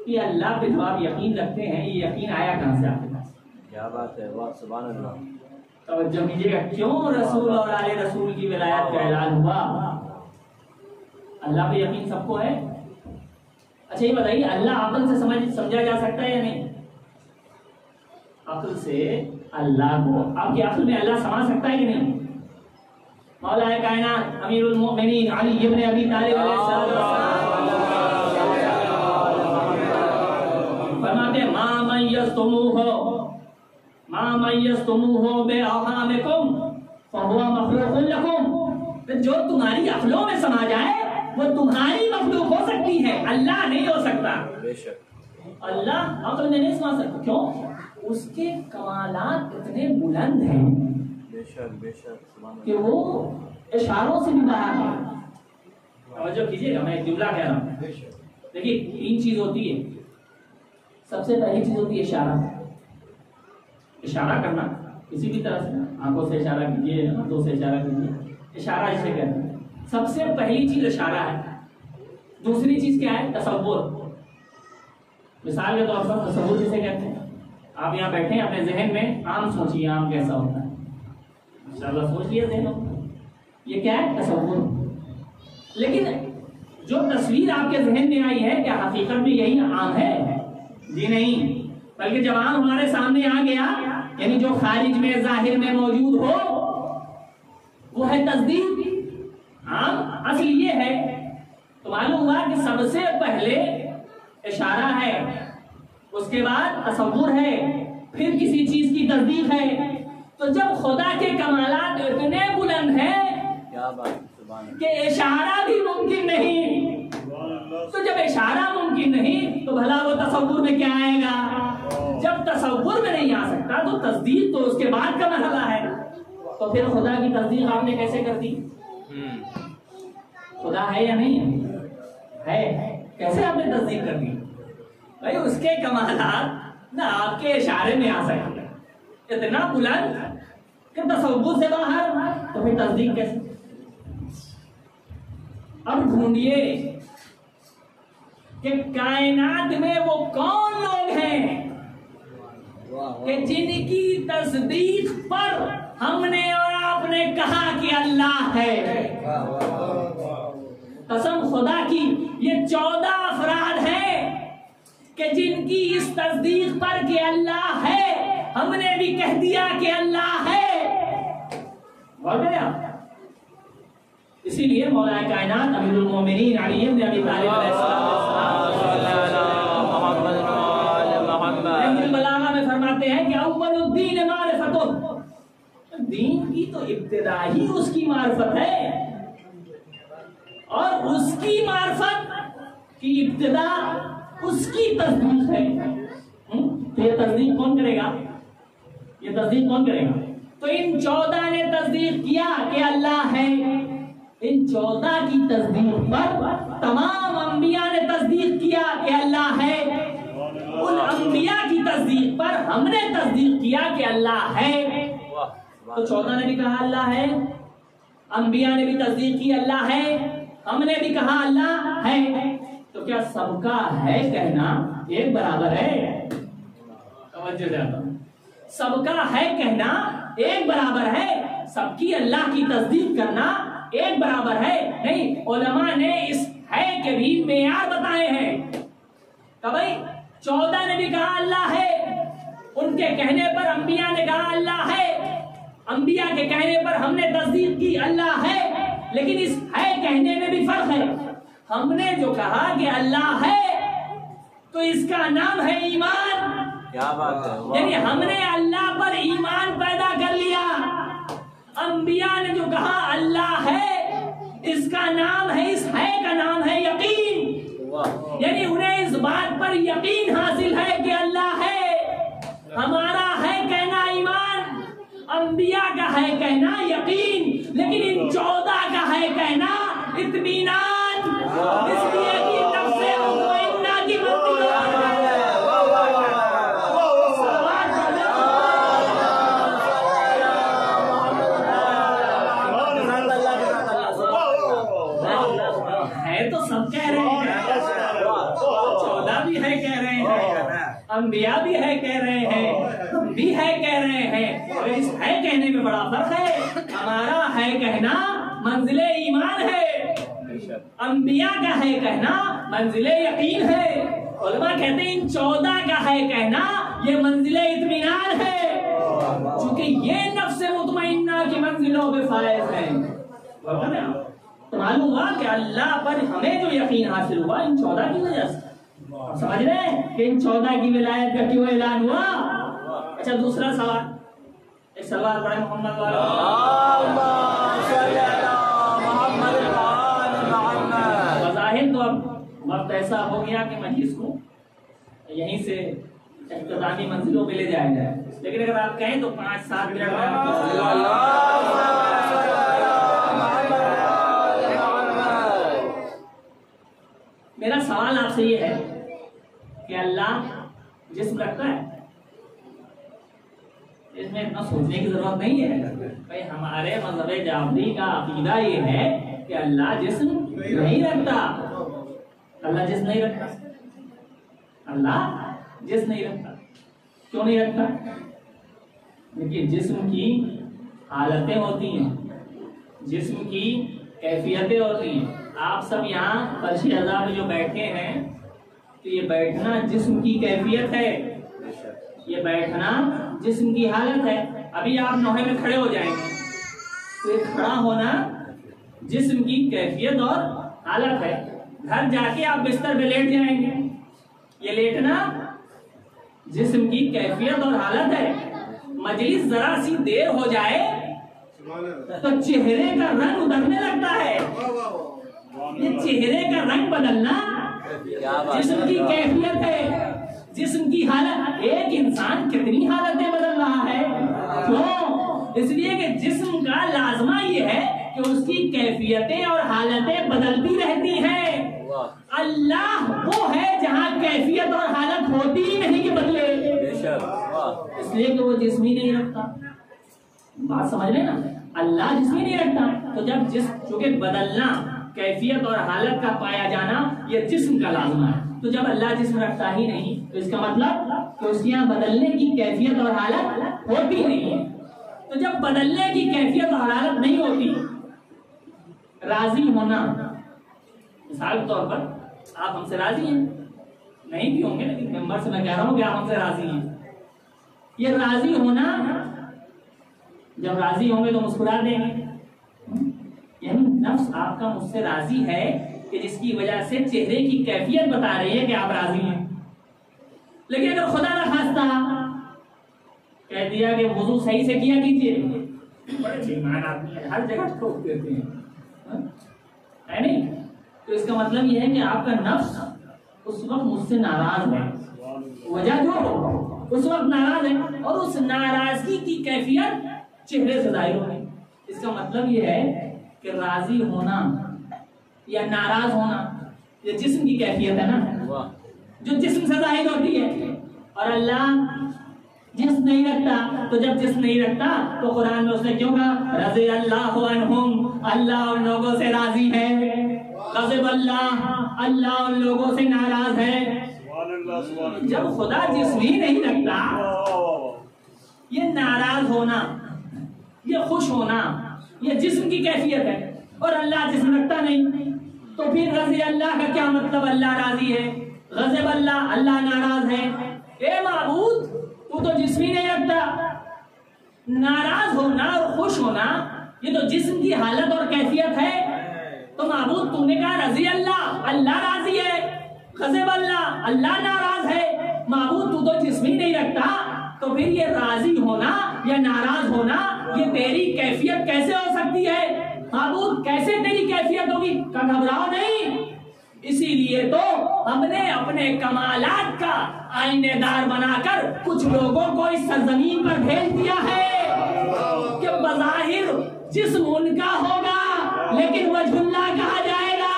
کہ اللہ پہ جو آپ یقین رکھتے ہیں یہ یقین آیا کہاں سے آپ کے پاس؟ کیا بات ہے, واہ سبحان اللہ. توجہ کیجیے گا, کیوں رسول اور آل رسول کی ولایت کا اعلان ہوا؟ اللہ پہ یقین سب کو ہے. اچھا یہ بتائیے, اللہ عقل سے سمجھا جا سکتا ہے یا نہیں؟ عقل سے اللہ کو, آپ کی عقل میں اللہ سما سکتا ہے کہ نہیں؟ مولا کائنات امیر المؤمنین علی ابن ابی طالب علیہ السلام فرماتے ما میزتموہ بأوہامکم فہو مخلوق لکم. جو تمہاری عقلوں میں سما جائے وہ تمہاری مخلوق ہو سکتی ہے, اللہ نہیں ہو سکتا. اللہ عقل میں نہیں سما سکتا. کیوں؟ اس کے کمالات اتنے بلند ہیں کہ وہ اشاروں سے بھی باہر ہیں. توجہ کیجیے گا, میں ایک جملہ کہہ رہا ہوں. دیکھیے 3 چیز ہوتی ہے. سب سے پہلی چیز ہوتی ہے اشارہ. اشارہ کرنا کسی بھی طرح سے, آنکھوں سے اشارہ کیجیے, ہاتھوں سے اشارہ کیجیے, اشارہ اسے کہتے ہیں. سب سے پہلی چیز اشارہ ہے. دوسری چیز کیا ہے؟ تصور. مثال کے طور پر تصور جسے کہتے ہیں, آپ یہاں بیٹھے ہیں, اپنے ذہن میں آم سوچیے, آم کیسا ہوتا ہے, انشاءاللہ سوچ لیا ذہنوں. یہ کیا ہے؟ تصور. لیکن جو تصویر آپ کے ذہن میں آئی ہے کیا حقیقت میں یہی آم ہے؟ جی نہیں, بلکہ جب آم ہمارے سامنے آ گیا, یعنی جو خارج میں ظاہر میں موجود ہو وہ ہے تصدیق. آم اصل یہ ہے. تو معلوم ہوا کہ سب سے پہلے اشارہ ہے, اس کے بعد تصور ہے, پھر کسی چیز کی تصدیق ہے. تو جب خدا کے کمالات اتنے بلند ہیں کہ اشارہ بھی ممکن نہیں, تو جب اشارہ ممکن نہیں تو بھلا وہ تصور میں کیا آئے گا؟ جب تصور میں نہیں آ سکتا تو تصدیق تو اس کے بعد کا مرحلہ ہے. تو پھر خدا کی تصدیق آپ نے کیسے کر دی؟ خدا ہے یا نہیں ہے؟ کیسے آپ نے تصدیق کر دی؟ بھائی اس کے کمالات نہ آپ کے اشارے میں آ سکتے، اتنا بلند کہ تصور سے باہر، تو پھر تصدیق کیسے؟ اب ڈھونڈیے کہ کائنات میں وہ کون لوگ ہیں کہ جن کی تصدیق پر ہم نے اور آپ نے کہا کہ اللہ ہے. قسم خدا کی یہ 14 افراد ہیں کہ جن کی اس تصدیق پر کہ اللہ ہے ہم نے بھی کہہ دیا کہ اللہ ہے. اسی لیے مولا کائنات امیر المومنین علی بن ابی طالب علیہ السلام میں فرماتے ہیں کہ اول الدین معرفت، دین کی تو ابتدا ہی اس کی معرفت ہے، اور اس کی معرفت کی ابتدا اس کی تصدیق ہے. تو یہ تصدیق کون کرے گا؟ یہ تصدیق کون کرے گا؟ تو ان 14 نے تصدیق کیا کہ اللہ ہے. ان 14 کی تصدیق پر تمام انبیاء نے تصدیق کیا کہ اللہ ہے. ان انبیاء کی تصدیق پر ہم نے تصدیق کیا کہ اللہ ہے. تو 14 نے بھی کہا اللہ ہے، انبیاء نے بھی تصدیق کی اللہ ہے، ہم نے بھی کہا اللہ ہے. تو کیا سب کا ہے کہنا ایک برابر ہے؟ توجہ زیادہ. سب کا ہے کہنا ایک برابر ہے، سب کی اللہ کی تصدیق کرنا ایک برابر ہے؟ نہیں. علماء نے اس ہے کے بھی معیار بتائے ہیں کہ بھائی 14 نے بھی کہا اللہ ہے، ان کے کہنے پر انبیاء نے کہا اللہ ہے، انبیاء کے کہنے پر ہم نے تصدیق کی اللہ ہے. لیکن اس ہے کہنے میں بھی فرق ہے. ہم نے جو کہا کہ اللہ ہے تو اس کا نام ہے ایمان. کیا بات ہے؟ یعنی ہم نے اللہ پر ایمان پیدا کر لیا. انبیاء نے جو کہا اللہ ہے اس کا نام ہے، اس ہے کا نام ہے یقین. یعنی انہیں اس بات پر یقین حاصل ہے کہ اللہ ہے. ہمارا ہے کہنا ایمان، انبیاء کا ہے کہنا یقین، لیکن ان 14 کا ہے کہنا اطمینان. اس لیے کہ نفس مطمئنہ کی منزل ہے تو سب کہہ رہے ہیں، 14 بھی ہے کہہ رہے ہیں، انبیاء بھی ہے کہہ رہے ہیں، ہم بھی ہے کہہ رہے ہیں. اور اس ہے کہنے میں بڑا فرق ہے. ہمارا ہے کہنا منزل ایمان ہے، انبیاء کا ہے کہنا منزل یقین ہے. علماء کہتے ہیں ان 14 کا ہے کہنا یہ منزل اطمینان ہے، چونکہ یہ نفس مطمئنہ کی منزلوں پہ فائز ہیں. تو معلوم ہوا کہ اللہ پر ہمیں جو یقین حاصل ہوا ان 14 کی وجہ سے. سمجھ رہے ہیں کہ ان 14 کی ولایت کا کیوں اعلان ہوا؟ اچھا دوسرا سوال، ایک سوال پڑھیں محمد بظاہر تو اب وقت ایسا ہو گیا کہ مجلس کو یہیں سے اختتامی منزلوں پہ لے جایا جائے، لیکن اگر آپ کہیں تو 5-7 منٹ میرا سوال آپ سے یہ ہے کہ اللہ جسم رکھتا ہے؟ اس میں اتنا سوچنے کی ضرورت نہیں ہے بھائی. ہمارے مذہب جعفری کا عقیدہ یہ ہے کہ اللہ جسم نہیں رکھتا. اللہ جسم نہیں رکھتا، اللہ جسم نہیں رکھتا. کیوں نہیں رکھتا؟ دیکھیے جسم کی حالتیں ہوتی ہیں، جسم کی کیفیتیں ہوتی ہیں. آپ سب یہاں فرش اعضاء میں جو بیٹھے ہیں تو یہ بیٹھنا جسم کی کیفیت ہے، یہ بیٹھنا جسم کی حالت ہے. ابھی آپ نوحے میں کھڑے ہو جائیں گے تو یہ کھڑا ہونا جسم کی کیفیت اور حالت ہے. گھر جا کے آپ بستر پہ لیٹ جائیں گے، یہ لیٹنا جسم کی کیفیت اور حالت ہے. مجلس ذرا سی دیر ہو جائے تو چہرے کا رنگ اترنے لگتا ہے. یہ چہرے کا رنگ بدلنا جسم کی کیفیت ہے، جسم کی حالت. ایک انسان کتنی حالتیں بدل رہا ہے، کیوں؟ اس لیے کہ جسم کا لازمہ یہ ہے کہ اس کی کیفیتیں اور حالتیں بدلتی رہتی ہیں. اللہ وہ ہے جہاں کیفیت اور حالت ہوتی ہی نہیں کہ بدلے، اس لیے کہ وہ جسم ہی نہیں رکھتا. بات سمجھ لیں نا، اللہ جسم ہی نہیں رکھتا. تو جب چونکہ بدلنا، کیفیت اور حالت کا پایا جانا یہ جسم کا لازمہ ہے، تو جب اللہ جسم رکھتا ہی نہیں تو اس کا مطلب کہ اس کے یہاں بدلنے کی کیفیت اور حالت ہوتی نہیں ہے. تو جب بدلنے کی کیفیت اور حالت نہیں ہوتی، راضی ہونا، مثال کے طور پر آپ ہم سے راضی ہیں، نہیں بھی ہوں گے لیکن ممبر سے میں کہہ رہا ہوں کہ آپ ہم سے راضی ہیں. یہ راضی ہونا، جب راضی ہوں گے تو مسکرا دیں گے، یعنی نفس آپ کا مجھ سے راضی ہے کہ جس کی وجہ سے چہرے کی کیفیت بتا رہی ہے کہ آپ راضی ہیں. لیکن اگر خدا نہ خواستہ کہہ دیا کہ وضو صحیح سے کیا کیجیے، بڑے بےمان آدمی ہیں، ہر جگہ ٹھوک دیتے ہیں، ہے نہیں؟ تو اس کا مطلب یہ ہے کہ آپ کا نفس اس وقت مجھ سے ناراض ہے، وجہ جو ہو اس وقت ناراض ہے، اور اس ناراضگی کی کیفیت چہرے سے ظاہر ہو گئی. اس کا مطلب یہ ہے کہ راضی ہونا یا ناراض ہونا یہ جسم کی کیفیت ہے نا، جو جسم سے ظاہر ہوتی ہے. اور اللہ جسم نہیں رکھتا، تو جب جسم نہیں رکھتا تو قرآن میں اس نے کیوں کہا رضی اللہ عنہم، اللہ ان لوگوں سے راضی ہے. غضب اللہ ان لوگوں سے ناراض ہے. جب خدا جسم ہی نہیں رکھتا، یہ ناراض ہونا، یہ خوش ہونا یہ جسم کی کیفیت ہے، اور اللہ جسم رکھتا نہیں، تو پھر رضی اللہ کا کیا مطلب؟ اللہ راضی ہے. غضب اللہ ناراض ہے. اے معبود تو جسم ہی نہیں رکھتا. ناراض ہونا اور خوش ہونا یہ تو جسم کی حالت اور کیفیت ہے. تو معبود تو نے کہا رضی اللہ راضی ہے. غضب اللہ ناراض ہے. معبود تو جسم ہی نہیں رکھتا، تو پھر یہ راضی ہونا یا ناراض ہونا یہ تیری کیفیت کیسے ہو سکتی ہے؟ معبود کیسے تیری کیفیت ہوگی؟ کہ گھبراؤ نہیں. اسی لیے تو ہم نے اپنے کمالات کا آئینے دار بنا کر کچھ لوگوں کو اس سرزمین پر بھیج دیا ہے کہ بظاہر جسم ان کا ہوگا لیکن وجہ اللہ کہا جائے گا.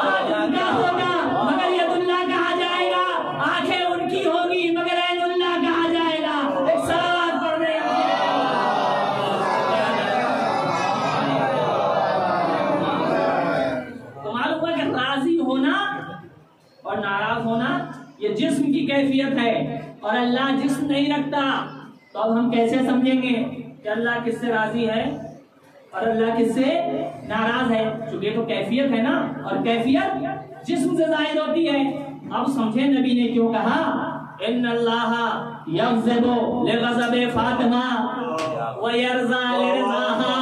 ہاتھ ان کا ہوگا مگر ید اللہ کہا جائے گا. آنکھیں ان کی ہوگی مگر عین اللہ کہا جائے گا. ایک ساتھ پڑھ رہے ہیں. تو معلوم ہے کہ راضی ہونا اور ناراض ہونا یہ جسم کی کیفیت ہے، اور اللہ جسم نہیں رکھتا. تو اب ہم کیسے سمجھیں گے کہ اللہ کس سے راضی ہے اور اللہ کس سے ناراض ہے؟ چونکہ تو کیفیت ہے نا، اور کیفیت جسم سے ظاہر ہوتی ہے. اب سمجھے نبی نے کیوں کہا ان اللہ یغضب لغضب فاطمہ ویرضى لرضاها.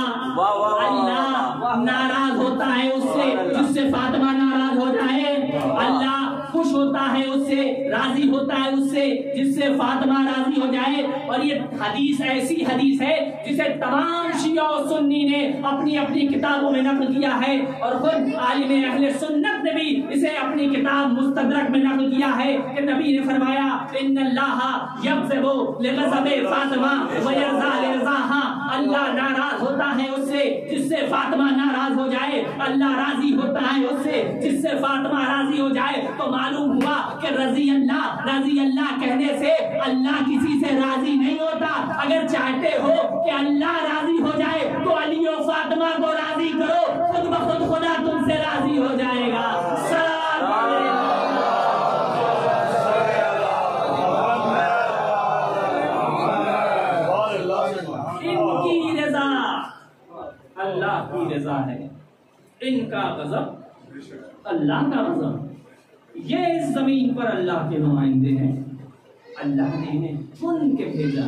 اللہ ناراض ہوتا ہے اس سے جس سے فاطمہ ناراض ہو جائے. اللہ خوش ہوتا ہے اس سے، راضی ہوتا ہے اس سے جس سے فاطمہ راضی ہو جائے. اور یہ حدیث ایسی حدیث ہے جسے تمام شیعہ و سنی نے اپنی اپنی کتابوں میں نقل کیا ہے، اور خود عالم اہل سنت نے بھی اسے اپنی کتاب مستدرک میں نقل کیا ہے کہ نبی نے فرمایا ان اللہ یغضب لغضب فاطمہ ویرضى لرضاها. اللہ ناراض ہوتا ہے اس سے جس سے فاطمہ ناراض ہو جائے. اللہ راضی ہوتا ہے اس سے جس سے فاطمہ راضی ہو جائے. تو معلوم ہوا کہ رضی اللہ کہنے سے اللہ کسی سے راضی نہیں ہوتا. اگر چاہتے ہو کہ اللہ راضی ہو جائے تو علی و فاطمہ کو راضی کرو، خود بخود خدا تم سے راضی ہو جائے گا. ان کی رضا اللہ کی رضا ہے، ان کا غضب اللہ کا غضب. یہ اس زمین پر اللہ کے نمائندے ہیں. اللہ نے انہیں چن کے بھیجا،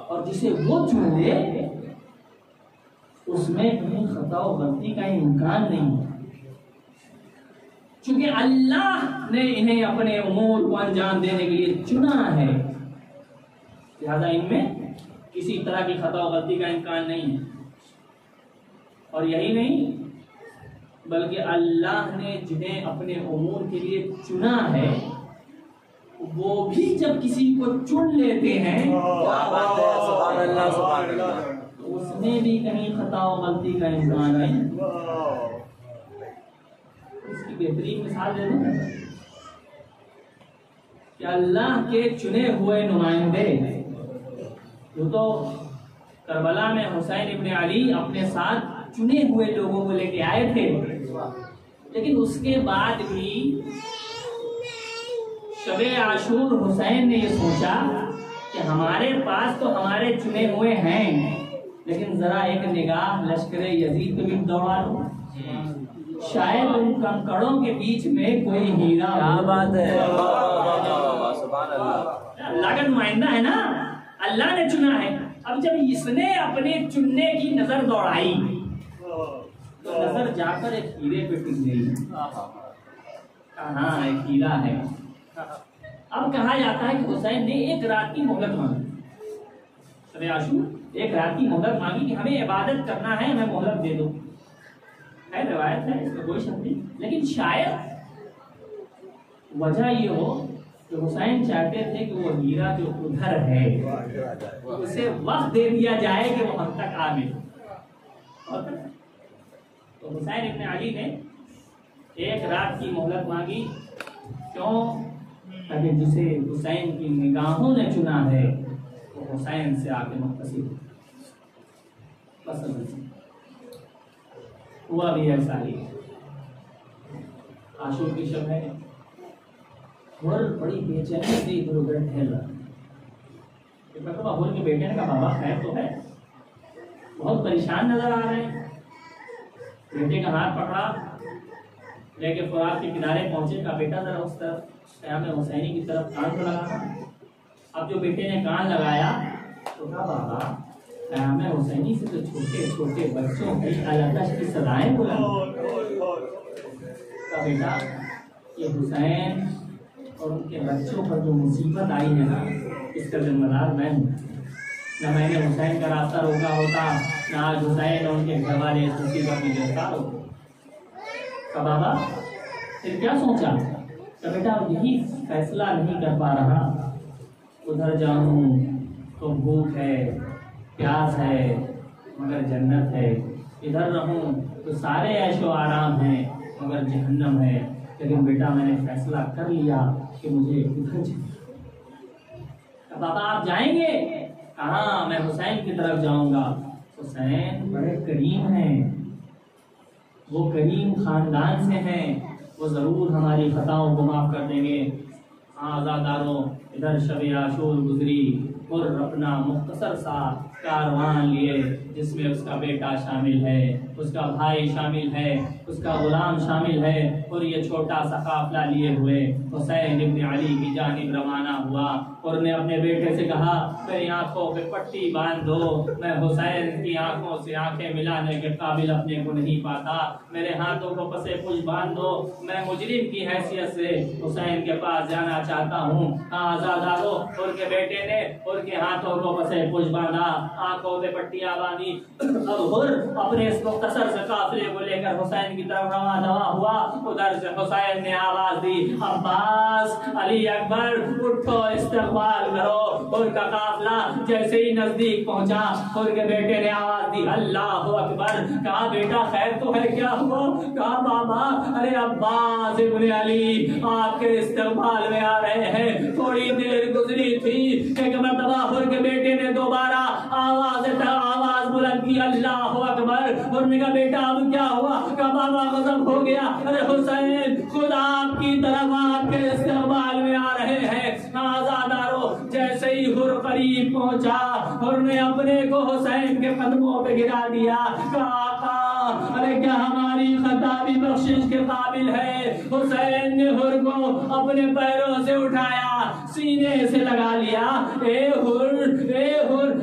اور جسے وہ چن لے اس میں کہیں خطا و غلطی کا امکان نہیں ہے. چونکہ اللہ نے انہیں اپنے امور کو انجام دینے کے لیے چنا ہے، لہذا ان میں کسی طرح کی خطا و غلطی کا امکان نہیں ہے. اور یہی نہیں، بلکہ اللہ نے جنہیں اپنے امور کے لیے چنا ہے وہ بھی جب کسی کو چن لیتے ہیں کیا بات ہے، سبحان اللہ سبحان اللہ. تو اس میں بھی کہیں خطا و غلطی کا امکان ہے. اس کی بہترین مثال دے دوں کہ اللہ کے چنے ہوئے نمائندے جو تو کربلا میں حسین ابن علی اپنے ساتھ چنے ہوئے لوگوں کو لے کے آئے تھے، لیکن اس کے بعد بھی شب عاشور حسین نے یہ سوچا کہ ہمارے پاس تو ہمارے چنے ہوئے ہیں، لیکن ذرا ایک نگاہ لشکر یزید کو بھی دوڑا لو، شاید ان کنکڑوں کے بیچ میں کوئی ہیرا. کیا بات ہے، سبحان اللہ. اللہ کا نمائندہ ہے نا، اللہ نے چنا ہے. اب جب اس نے اپنے چننے کی نظر دوڑائی تو نظر جا کر ایک ہیرے پہ ٹک گئی. ہاں ایک ہیرا ہے. اب کہا جاتا ہے کہ حسین نے ایک رات کی مہلت مانگی، شب عاشور ایک رات کی مہلت مانگی کہ ہمیں عبادت کرنا ہے، ہمیں مہلت دے دو. ہے روایت ہے، اس میں کوئی شک نہیں، لیکن شاید وجہ یہ ہو کہ حسین چاہتے تھے کہ وہ ہیرا جو ادھر ہے اسے وقت دے دیا جائے کہ وہ ہم تک آ گئے. تو حسین ابن علی نے ایک رات کی مہلت مانگی. کیوں؟ تاکہ جسے حسین کی نگاہوں نے چنا ہے وہ حسین سے آ کے متصل پسند ہوا. بھی ایسا ہی عاشور کی شب ہے اور بڑی بے چینی سے ادھر ادھر ٹہل رہا. ابوال کے بیٹے نے کہا بابا خیر تو ہے، بہت پریشان نظر آ رہے ہیں. بیٹے کا ہاتھ پکڑا لے کے فرات کے کنارے پہنچے. کا بیٹا ذرا اس طرف قیام حسینی کی طرف کان کو لگا. اب جو بیٹے نے کان لگایا تو کہا بابا قیام حسینی سے تو چھوٹے چھوٹے بچوں کی علقش کی سزائیں بلند. کا بیٹا یہ حسین اور ان کے بچوں پر جو مصیبت آئی ہے نا اس کا ذمہ دار میں ہوں. نہ میں نے حسین کا راستہ روکا ہوتا، نہ آج حسین اور ان کے گھر والے اس مصیبت میں گرفتار ہوتے. کا بابا پھر کیا سوچا؟ کہ بیٹا یہی فیصلہ نہیں کر پا رہا، ادھر جاؤں تو بھوک ہے، پیاس ہے مگر جنت ہے، ادھر رہوں تو سارے عیش و آرام ہیں مگر جہنم ہے. لیکن بیٹا میں نے فیصلہ کر لیا کہ مجھے ادھر جانا. بابا آپ جائیں گے؟ کہاں میں حسین کی طرف جاؤں گا. حسین بڑے کریم ہیں، وہ کریم خاندان سے ہیں، وہ ضرور ہماری خطاؤں کو معاف کر دیں گے. آزاداروں ادھر شب عاشور گزری اور اپنا مختصر سا کاروان لیے جس میں اس کا بیٹا شامل ہے، اس کا بھائی شامل ہے، اس کا غلام شامل ہے، اور یہ چھوٹا سا قافلہ لیے ہوئے حسین ابن علی کی جانب روانہ ہوا. اور نے اپنے بیٹے سے کہا میری آنکھوں پہ پٹی باندھ دو، میں حسین کی آنکھوں سے آنکھیں ملانے کے قابل اپنے کو نہیں پاتا. میرے ہاتھوں کو پسے پوچھ باندھ دو، میں مجرم کی حیثیت سے حسین کے پاس جانا چاہتا ہوں. آزادارو ان کے بیٹے نے ان کے ہاتھوں کو پسے پوچھ باندھا، آنکھوں پہ پٹیاں باندھی. اب ہر اپنے اس مختصر سے قافلے کو لے کر حسین کی طرف روانہ ہوا. ادھر سے حسین نے آواز دی عباس، علی اکبر اٹھو استقبال کرو. ان کا قافلہ جیسے ہی نزدیک پہنچا ان کے بیٹے نے آواز دی اللہ اکبر. کہا بیٹا خیر تو ہے، کیا ہوا؟ کہا بابا ارے عباس ابن علی آپ کے استقبال میں آ رہے ہیں. تھوڑی دیر گزری تھی ایک مرتبہ ان کے بیٹے نے دوبارہ آواز بلند کی اللہ اکبر. اور نے کہا بیٹا اب کیا ہوا؟ کہا بابا غضب ہو گیا. ارے حسین خود آپ کی طرف آپ کے استقبال میں آ رہے ہیں. آزادارو جیسے ہی ہر قریب پہنچا اور نے اپنے کو حسین کے قدموں پہ گرا دیا. کہا آقا ارے کیا ہماری خطا بھی بخشش کے قابل ہے؟ حسین نے ہر کو اپنے پیروں سے اٹھایا، سینے سے لگا لیا. اے ہر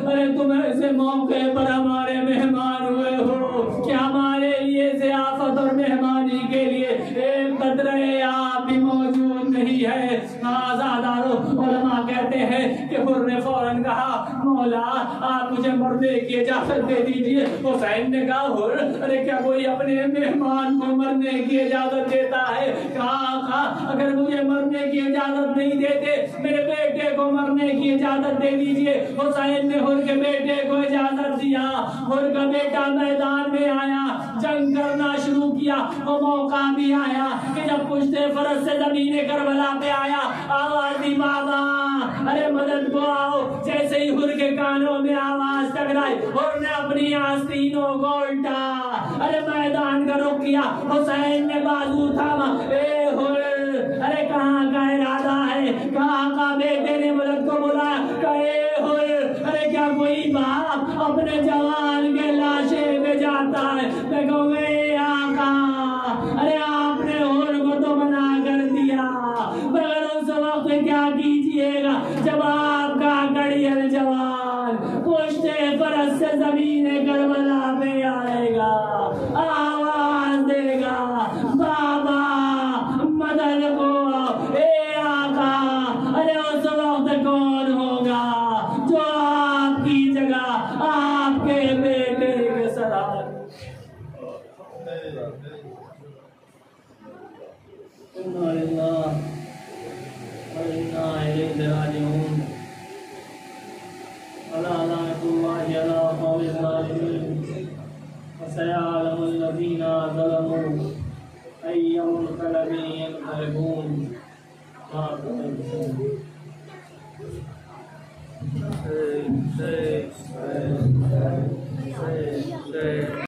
ارے تم ایسے موقع پر ہمارے مہمان ہوئے ہو کہ ہمارے لیے ضیافت اور مہمانی کے لیے ایک قطرہ آپ بھی موجود نہیں ہے. آزادارو علماء کہتے ہیں کہ حر نے فوراً کہا مولا آپ مجھے مرنے کی اجازت دے دیجیے. حسین نے کہا حر ارے کیا کوئی اپنے مہمان کو مرنے کی اجازت دیتا ہے؟ کہا اگر مجھے مرنے کی اجازت نہیں دیتے میرے بیٹے کو مرنے کی اجازت دے دیجیے. حسین نے حر کے بیٹے کو اجازت دیا. حر کا بیٹا میدان میں آیا, جنگ کرنا شروع کیا. وہ موقع بھی آیا کہ جب پشتے فرس سے زمین کربلا پہ آیا, آواز دی بابا ارے مدد کو آؤ. جیسے ہی حر کے کانوں میں آواز ٹکرائی حر نے اپنی آستینوں کو الٹا ارے میدان کا رخ کیا. حسین نے بازو تھاما, اے حر ارے کہاں کا ارادہ ہے؟ کہاں کا بیٹے نے مدد کو بلایا. کہے حر ارے کیا کوئی باپ اپنے جوان کے لاشے پہ جاتا ہے؟ میں کہوں گے آقا ارے آپ نے حر کو تو منع کر دیا, مگر اس وقت کیا کیجئے گا جب آپ کا کڑیل جوان پشتے فرس سے زمین کربلا پہ آئے گا, آواز دے گا بابا مدد کو. اے آقا ارے اس وقت کون ہوگا جو آپ کی جگہ آپ کے بیٹے کے ساتھ وسيعلم الذين ظلموا أي منقلب ينقلبون.